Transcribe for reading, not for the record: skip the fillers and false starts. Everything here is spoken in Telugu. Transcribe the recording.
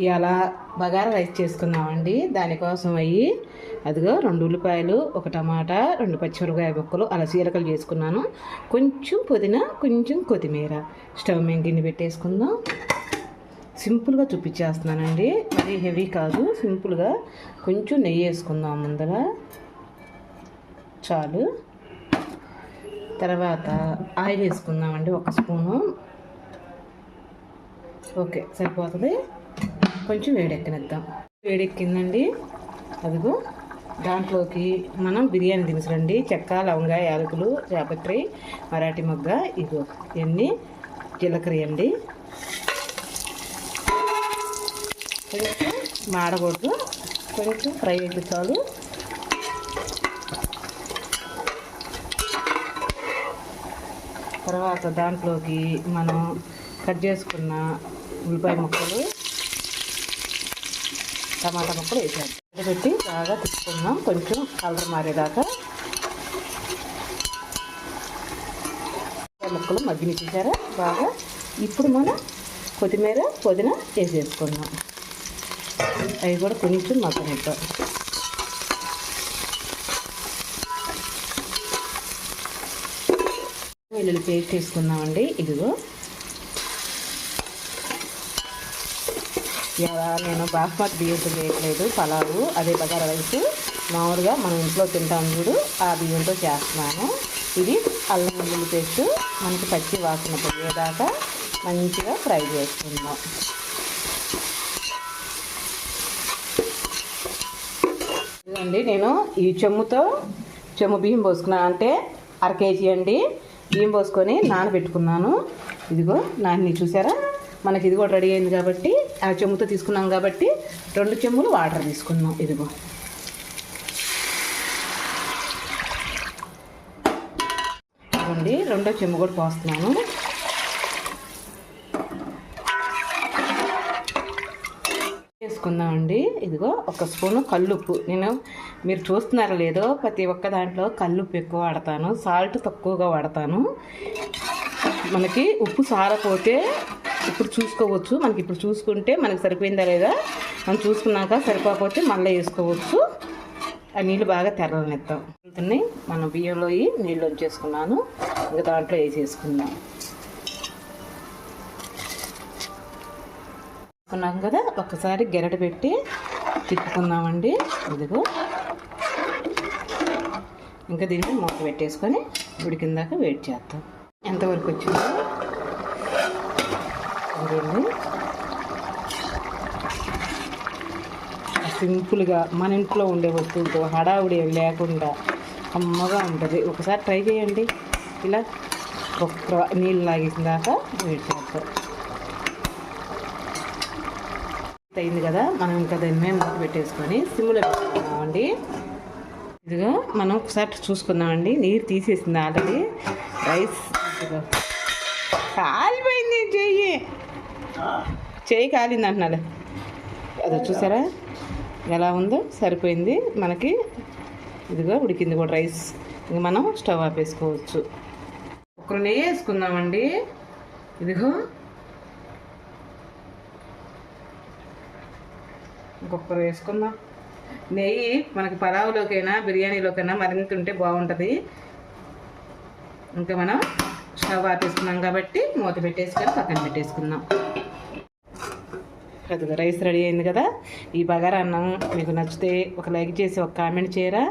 ఇలా బగారా రైస్ చేసుకుందామండి. దానికోసం అదిగో 2 ఉల్లిపాయలు, 1 టమాటా, 2 పచ్చిమిరపకాయ ముక్కలు అలా చీలకలు చేసుకున్నాను. కొంచెం పుదీనా, కొంచెం కొత్తిమీర. స్టవ్ మీద గిన్నె పెట్టేసుకుందాం. సింపుల్గా చూపించేస్తున్నానండి, మరీ హెవీ కాదు. సింపుల్గా కొంచెం నెయ్యి వేసుకుందాం ముందర, చాలు. తర్వాత ఆయిల్ వేసుకుందామండి, 1 స్పూను. ఓకే, సరిపోతుంది. కొంచెం వేడెక్కనిద్దాం. వేడెక్కిందండి. అదిగో దాంట్లోకి మనం బిర్యానీ దినుసులండి, చెక్క, లవంగా, యాలకులు, జాపత్రి, మరాఠీ మొగ్గ, ఇదిగో ఇవన్నీ జీలకర్ర అండి. కొంచెం మాడకూడదు, కొంచెం ఫ్రై అయితే చాలు. తర్వాత దాంట్లోకి మనం కట్ చేసుకున్న ఉల్లిపాయ ముక్కలు, టమాటా ముక్కలు వేసాను. పెట్టి బాగా తిప్పుకుందాం, కొంచెం కలర్ మారేదాకా. ముక్కలు మగ్గినిచ్చేసారా బాగా. ఇప్పుడు మనం కొత్తిమీర, పుదీనా వేసేసుకుందాం. అవి కూడా కొంచెం మగ్గనిద్దాం. వెల్లుల్లి పేస్ట్ వేసుకుందామండి. ఇదిగో ఇలా నేను బాస్మతి బియ్యంతో చేయట్లేదు పలావు, అదే బగారా రైస్ మామూలుగా మనం ఇంట్లో తింటాం చూడు, ఆ బియ్యంతో చేస్తున్నాను. ఇది అల్లం వెల్లుల్లి పేస్ట్ మనకి పచ్చి వాసన పోయేదాకా మంచిగా ఫ్రై చేసుకుందాం. ఇదండి, నేను ఈ చెమ్ము బియ్యం పోసుకున్నాను, అంటే 1/2 కేజీ అండి బియ్యం పోసుకొని నానబెట్టుకున్నాను. ఇదిగో నాన్ని చూసారా, మనకి ఇది కూడా రెడీ అయింది కాబట్టి ఆ చెమ్ముతో తీసుకున్నాం కాబట్టి 2 చెమ్ములు వాటర్ తీసుకున్నాం. ఇదిగో ఇదిగోండి, 2వ చెమ్ము కూడా పోస్తున్నాను. వేసుకుందామండి. ఇదిగో 1 స్పూను కల్లుప్పు. మీరు చూస్తున్నారో లేదో, ప్రతి ఒక్క దాంట్లో కల్లుప్పు ఎక్కువ వాడతాను, సాల్ట్ తక్కువగా వాడతాను. మనకి ఉప్పు సారపోతే ఇప్పుడు చూసుకోవచ్చు. మనకి ఇప్పుడు చూసుకుంటే మనకి సరిపోయిందా లేదా, మనం చూసుకున్నాక సరిపోకపోతే మళ్ళీ వేసుకోవచ్చు. ఆ నీళ్ళు బాగా తెరలనిద్దాం. మనం బియ్యంలో నీళ్ళు వచ్చేసుకున్నాను, ఇంకా దాంట్లో వేసేసుకుందాం. అనుకున్నాం కదా, ఒకసారి గెరట పెట్టి తిప్పుకుందామండి. ఇదిగో ఇంకా దీన్ని మూత పెట్టేసుకొని ఉడికిందాక వెయిట్ చేద్దాం. ఎంతవరకు వచ్చిందో సింపుల్గా మన ఇంట్లో ఉండే వస్తువులతో హడావుడి లేకుండా అమ్మగా ఉంటుంది. ఒకసారి ట్రై చేయండి. ఇలా ఒక్క నీళ్ళు లాగేసిన దాకా వెయిట్ చేద్దాం. అయింది కదా, మనం ఇంకా దాన్ని మేము మూత పెట్టేసుకొని సిమ్లో పెట్టుకున్నామండి. ఇదిగో మనం ఒకసారి చూసుకుందామండి. నీరు తీసేసింది ఆల్రెడీ. రైస్ కాలిపోయింది, చెయ్యి కాలింది అంటున్నాడు. అదో చూసారా ఎలా ఉందో, సరిపోయింది మనకి. ఇదిగో ఉడికింది కూడా రైస్. ఇంక మనం స్టవ్ ఆపేసుకోవచ్చు. 1 నెయ్యి వేసుకుందామండి. ఇదిగో ఇంకొకరు వేసుకుందాం. నెయ్యి మనకి పలావులోకైనా బిర్యానీలోకైనా మరింత ఉంటే బాగుంటుంది. ఇంకా మనం స్టవ్ ఆపేసుకున్నాం కాబట్టి మూత పెట్టేసుకొని పక్కన పెట్టేసుకుందాం. అదిగో రైస్ రెడీ అయింది కదా. ఈ బగారా అన్నం మీకు నచ్చితే ఒక లైక్ చేసి ఒక కామెంట్ చేయరా.